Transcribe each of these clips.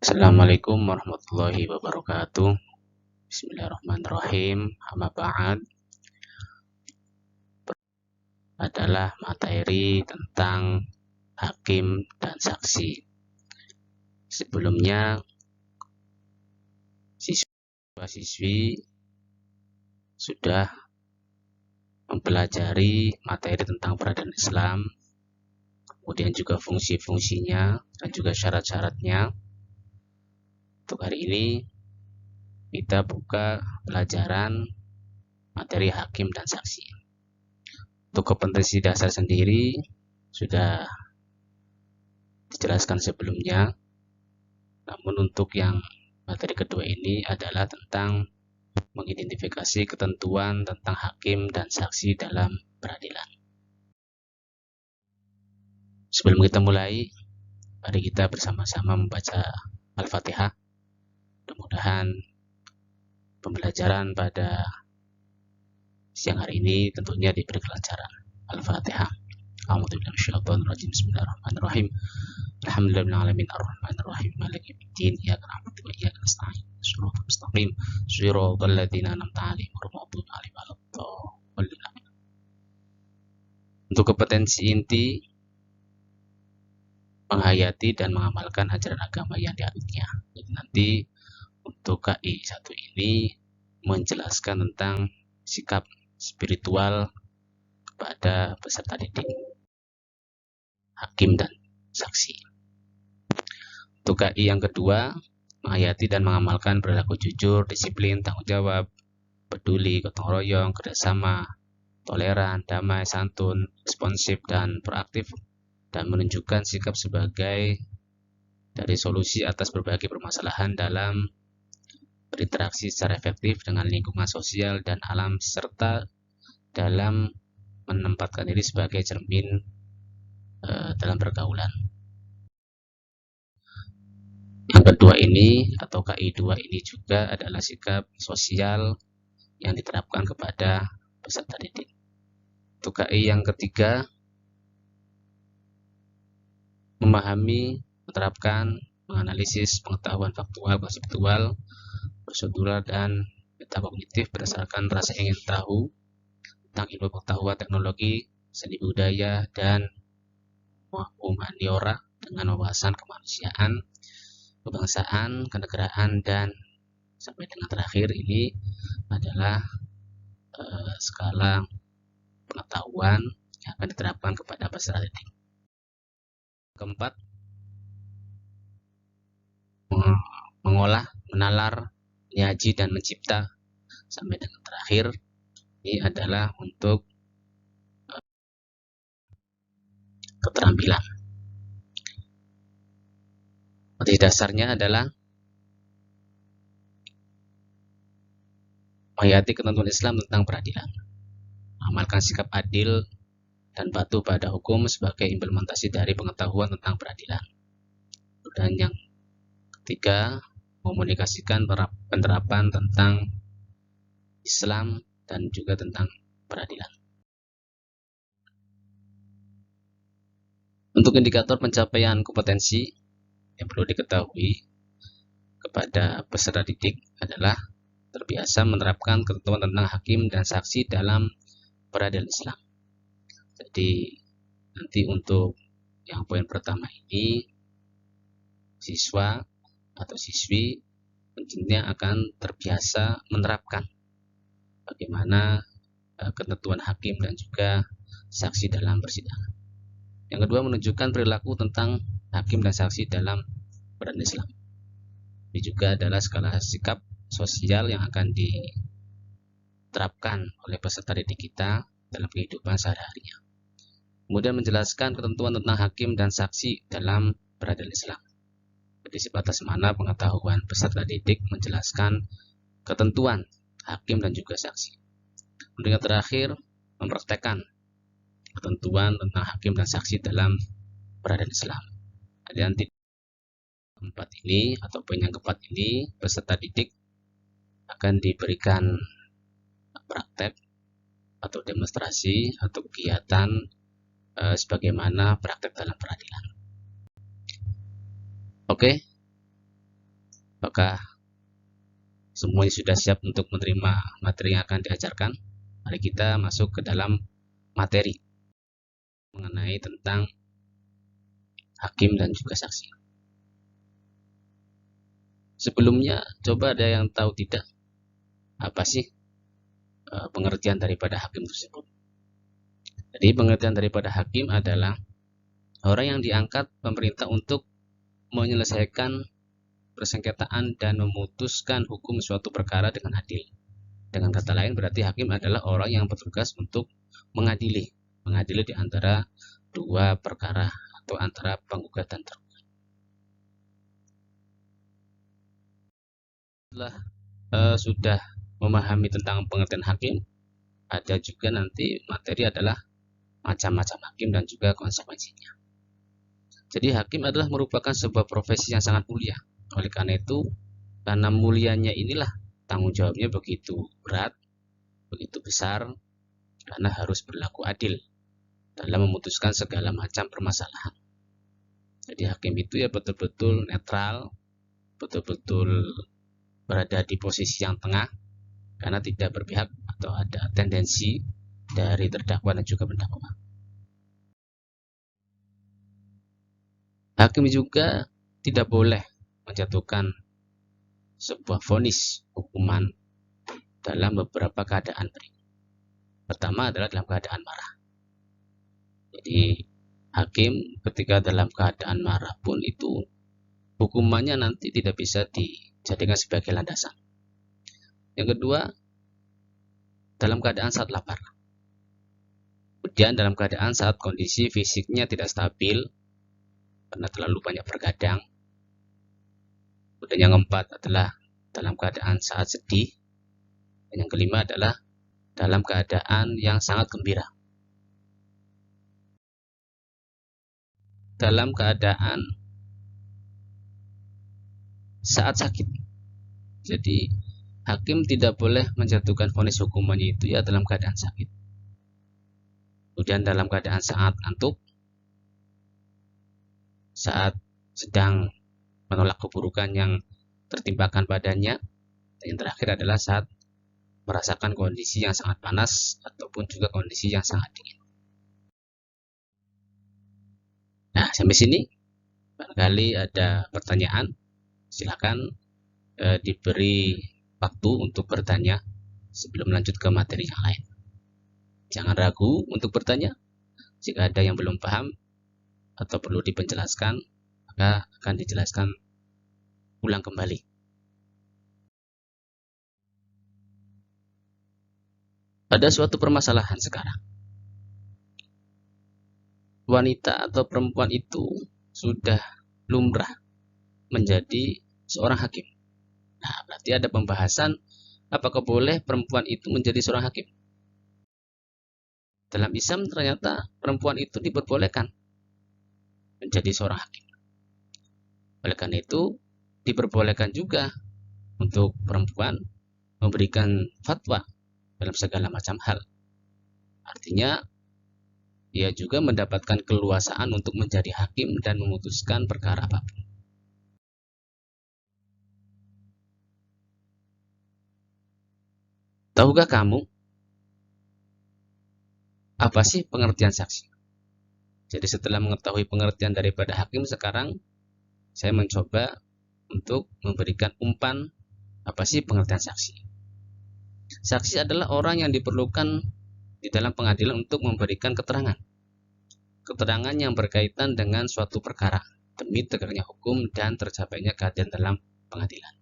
Assalamualaikum warahmatullahi wabarakatuh. Bismillahirrahmanirrahim. Amma ba'd adalah materi tentang hakim dan saksi. Sebelumnya siswa-siswi sudah mempelajari materi tentang peradilan Islam, kemudian juga fungsi-fungsinya dan juga syarat-syaratnya. Untuk hari ini kita buka pelajaran materi hakim dan saksi. Untuk kompetensi dasar sendiri sudah dijelaskan sebelumnya, namun untuk yang materi kedua ini adalah tentang mengidentifikasi ketentuan tentang hakim dan saksi dalam peradilan. Sebelum kita mulai, mari kita bersama-sama membaca Al-Fatihah. Mudah-mudahan pembelajaran pada siang hari ini tentunya diberi kelancaran. Al-Fatihah. A'udzubillahiminasyaitonirrajim. Bismillahirrahmanirrahim. Alhamdulillahirabbil arrahmanirrahim. Maliki yaumiddin. Iyyaka na'budu wa iyyaka nasta'in. Shiratal mustaqim. Shiratal ladzina an'amta 'alaihim ghairil maghdubi 'alaihim waladdallin. Untuk kompetensi inti menghayati dan mengamalkan ajaran agama yang dianutnya. Jadi nanti untuk KI 1 ini menjelaskan tentang sikap spiritual kepada peserta didik, hakim dan saksi. Untuk KI yang kedua, menghayati dan mengamalkan perilaku jujur, disiplin, tanggung jawab, peduli, gotong royong, kerjasama, toleran, damai, santun, responsif, dan proaktif, dan menunjukkan sikap sebagai dari solusi atas berbagai permasalahan dalam berinteraksi secara efektif dengan lingkungan sosial dan alam, serta dalam menempatkan diri sebagai cermin dalam pergaulan. Yang kedua ini atau KI 2 ini juga adalah sikap sosial yang diterapkan kepada peserta didik. Untuk KI yang ketiga, memahami, menerapkan, menganalisis pengetahuan faktual, konseptual, prosedural, dan metakognitif berdasarkan rasa ingin tahu tentang ilmu pengetahuan, teknologi, seni budaya, dan humaniora dengan wawasan kemanusiaan, kebangsaan, kenegaraan, dan sampai dengan terakhir ini adalah skala pengetahuan yang akan diterapkan kepada peserta didik. Keempat, mengolah, menalar, menyaji, dan mencipta. Sampai dengan terakhir ini adalah untuk keterampilan. Materi dasarnya adalah menghayati ketentuan Islam tentang peradilan, mengamalkan sikap adil dan patuh pada hukum sebagai implementasi dari pengetahuan tentang peradilan. Dan yang ketiga, komunikasikan penerapan tentang Islam dan juga tentang peradilan. Untuk indikator pencapaian kompetensi yang perlu diketahui kepada peserta didik adalah terbiasa menerapkan ketentuan tentang hakim dan saksi dalam peradilan Islam. Jadi nanti untuk yang poin pertama ini, siswa atau siswi tentunya akan terbiasa menerapkan bagaimana ketentuan hakim dan juga saksi dalam persidangan. Yang kedua, menunjukkan perilaku tentang hakim dan saksi dalam peradilan Islam. Ini juga adalah skala sikap sosial yang akan diterapkan oleh peserta didik kita dalam kehidupan sehari-harinya. Kemudian menjelaskan ketentuan tentang hakim dan saksi dalam peradilan Islam. Jadi sebatas mana pengetahuan peserta didik menjelaskan ketentuan hakim dan juga saksi. Kemudian terakhir, mempraktekkan ketentuan tentang hakim dan saksi dalam peradilan Islam. Jadi nanti keempat ini atau poin yang keempat ini, peserta didik akan diberikan praktek atau demonstrasi atau kegiatan sebagaimana praktek dalam peradilan. Oke, Apakah semuanya sudah siap untuk menerima materi yang akan diajarkan? Mari kita masuk ke dalam materi mengenai tentang hakim dan juga saksi. Sebelumnya, coba ada yang tahu tidak apa sih pengertian daripada hakim tersebut? Jadi pengertian daripada hakim adalah orang yang diangkat pemerintah untuk menyelesaikan persengketaan dan memutuskan hukum suatu perkara dengan adil. Dengan kata lain, berarti hakim adalah orang yang bertugas untuk mengadili di antara dua perkara atau antara penggugat dan tergugat. Setelah sudah memahami tentang pengertian hakim, ada juga nanti materi adalah macam-macam hakim dan juga konsekuensinya. Jadi hakim adalah merupakan sebuah profesi yang sangat mulia. Oleh karena itu, karena mulianya inilah tanggung jawabnya begitu berat, begitu besar, karena harus berlaku adil dalam memutuskan segala macam permasalahan. Jadi hakim itu ya betul-betul netral, betul-betul berada di posisi yang tengah, karena tidak berpihak atau ada tendensi dari terdakwa dan juga pendakwa. Hakim juga tidak boleh menjatuhkan sebuah vonis hukuman dalam beberapa keadaan. Pertama adalah dalam keadaan marah. Jadi hakim ketika dalam keadaan marah pun itu hukumannya nanti tidak bisa dijadikan sebagai landasan. Yang kedua, dalam keadaan saat lapar. Kemudian dalam keadaan saat kondisi fisiknya tidak stabil karena terlalu banyak bergadang. Kemudian yang keempat adalah dalam keadaan saat sedih. Dan yang kelima adalah dalam keadaan yang sangat gembira. Dalam keadaan saat sakit. Jadi hakim tidak boleh menjatuhkan vonis hukumannya itu ya dalam keadaan sakit. Kemudian dalam keadaan saat ngantuk, saat sedang menolak keburukan yang tertimpakan padanya, dan yang terakhir adalah saat merasakan kondisi yang sangat panas ataupun juga kondisi yang sangat dingin. Nah, sampai sini barangkali ada pertanyaan, silakan diberi waktu untuk bertanya sebelum lanjut ke materi yang lain. Jangan ragu untuk bertanya. Jika ada yang belum paham atau perlu dipenjelaskan, maka akan dijelaskan ulang kembali. Ada suatu permasalahan sekarang. Wanita atau perempuan itu sudah lumrah menjadi seorang hakim. Nah, berarti ada pembahasan apakah boleh perempuan itu menjadi seorang hakim. Dalam Islam ternyata perempuan itu diperbolehkan menjadi seorang hakim. Oleh karena itu diperbolehkan juga untuk perempuan memberikan fatwa dalam segala macam hal. Artinya dia juga mendapatkan keluasaan untuk menjadi hakim dan memutuskan perkara apapun. Tahukah kamu apa sih pengertian saksi? Jadi setelah mengetahui pengertian daripada hakim, sekarang saya mencoba untuk memberikan umpan apa sih pengertian saksi. Saksi adalah orang yang diperlukan di dalam pengadilan untuk memberikan keterangan yang berkaitan dengan suatu perkara demi tegaknya hukum dan tercapainya keadilan dalam pengadilan.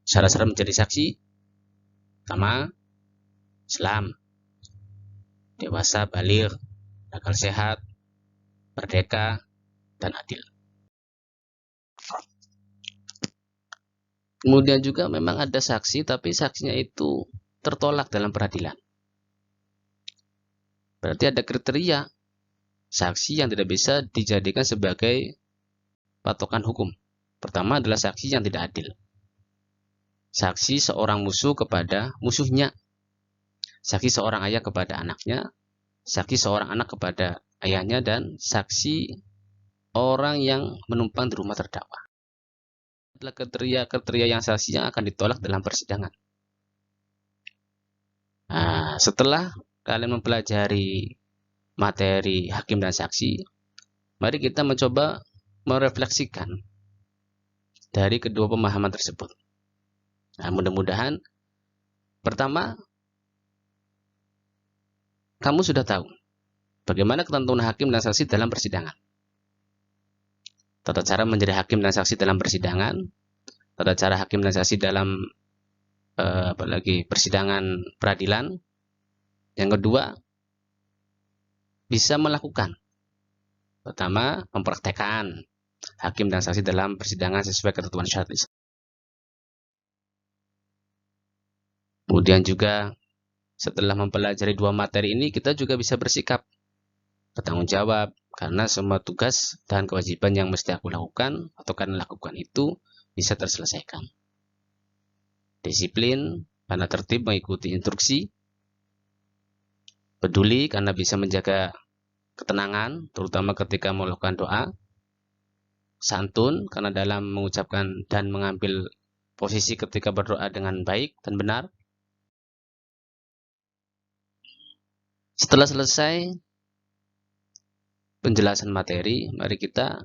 Syarat-syarat menjadi saksi: pertama, Islam, dewasa, baligh, akal sehat, merdeka, dan adil. Kemudian juga memang ada saksi, tapi saksinya itu tertolak dalam peradilan. Berarti ada kriteria saksi yang tidak bisa dijadikan sebagai patokan hukum. Pertama adalah saksi yang tidak adil. Saksi seorang musuh kepada musuhnya. Saksi seorang ayah kepada anaknya. Saksi seorang anak kepada ayahnya. Dan saksi orang yang menumpang di rumah terdakwa. Adalah kriteria yang saksi yang akan ditolak dalam persidangan. Nah, setelah kalian mempelajari materi hakim dan saksi, mari kita mencoba merefleksikan dari kedua pemahaman tersebut. Nah, mudah-mudahan pertama, kamu sudah tahu bagaimana ketentuan hakim dan saksi dalam persidangan. Tata cara menjadi hakim dan saksi dalam persidangan, tata cara hakim dan saksi dalam persidangan peradilan. Yang kedua, bisa melakukan. Pertama, mempraktekkan hakim dan saksi dalam persidangan sesuai ketentuan syariat. Kemudian juga setelah mempelajari dua materi ini, kita juga bisa bersikap bertanggung jawab, karena semua tugas dan kewajiban yang mesti aku lakukan atau kalian lakukan itu bisa terselesaikan. Disiplin karena tertib mengikuti instruksi, peduli karena bisa menjaga ketenangan, terutama ketika melakukan doa, santun karena dalam mengucapkan dan mengambil posisi ketika berdoa dengan baik dan benar. Setelah selesai penjelasan materi, mari kita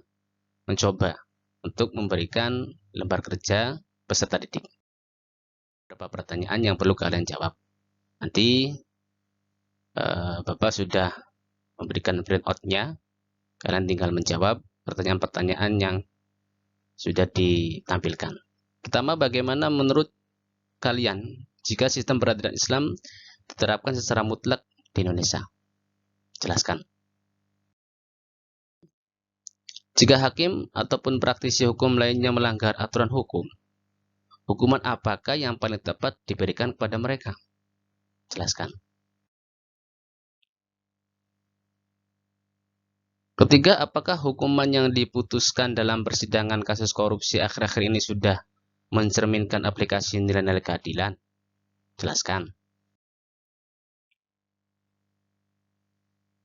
mencoba untuk memberikan lembar kerja peserta didik. Beberapa pertanyaan yang perlu kalian jawab. Nanti Bapak sudah memberikan printout-nya. Kalian tinggal menjawab pertanyaan-pertanyaan yang sudah ditampilkan. Pertama, bagaimana menurut kalian jika sistem peradilan Islam diterapkan secara mutlak di Indonesia? Jelaskan. Jika hakim ataupun praktisi hukum lainnya melanggar aturan hukum, hukuman apakah yang paling tepat diberikan kepada mereka? Jelaskan. Ketiga, apakah hukuman yang diputuskan dalam persidangan kasus korupsi akhir-akhir ini sudah mencerminkan aplikasi nilai-nilai keadilan? Jelaskan.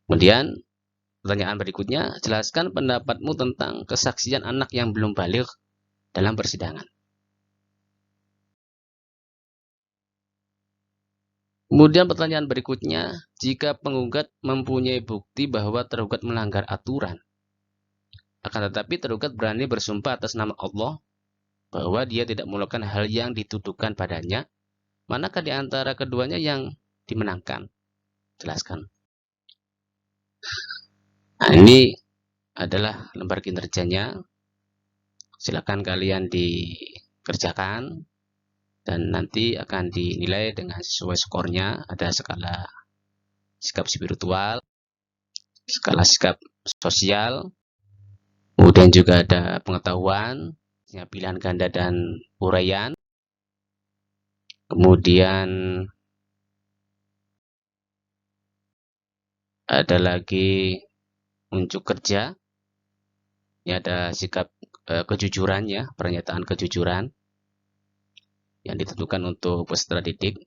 Kemudian, pertanyaan berikutnya, jelaskan pendapatmu tentang kesaksian anak yang belum baligh dalam persidangan. Kemudian pertanyaan berikutnya, jika penggugat mempunyai bukti bahwa tergugat melanggar aturan, akan tetapi tergugat berani bersumpah atas nama Allah bahwa dia tidak melakukan hal yang dituduhkan padanya, manakah di antara keduanya yang dimenangkan? Jelaskan. Nah, ini adalah lembar kinerjanya. Silakan kalian dikerjakan dan nanti akan dinilai dengan sesuai skornya. Ada skala sikap spiritual, skala sikap sosial, kemudian juga ada pengetahuan, pilihan ganda dan uraian, kemudian ada lagi unjuk kerja. Ini ada sikap kejujuran ya, pernyataan kejujuran yang ditentukan untuk peserta didik.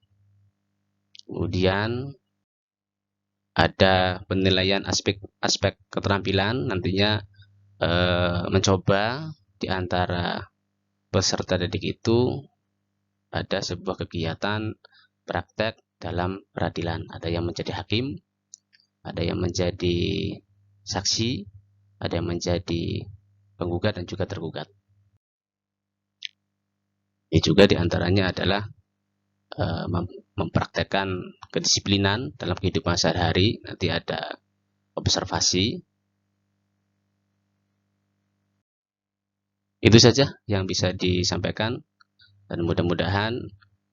Kemudian ada penilaian aspek keterampilan, nantinya mencoba di antara peserta didik itu ada sebuah kegiatan praktek dalam peradilan. Ada yang menjadi hakim, ada yang menjadi saksi, ada yang menjadi penggugat dan juga tergugat. Ini juga diantaranya adalah mempraktekkan kedisiplinan dalam kehidupan sehari-hari. Nanti ada observasi. Itu saja yang bisa disampaikan dan mudah-mudahan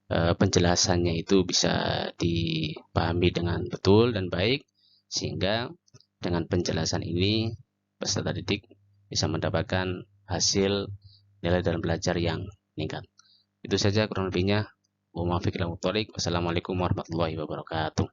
penjelasannya itu bisa dipahami dengan betul dan baik, sehingga dengan penjelasan ini peserta didik bisa mendapatkan hasil nilai dalam belajar yang meningkat. Itu saja kurang lebihnya. Wassalamualaikum warahmatullahi wabarakatuh.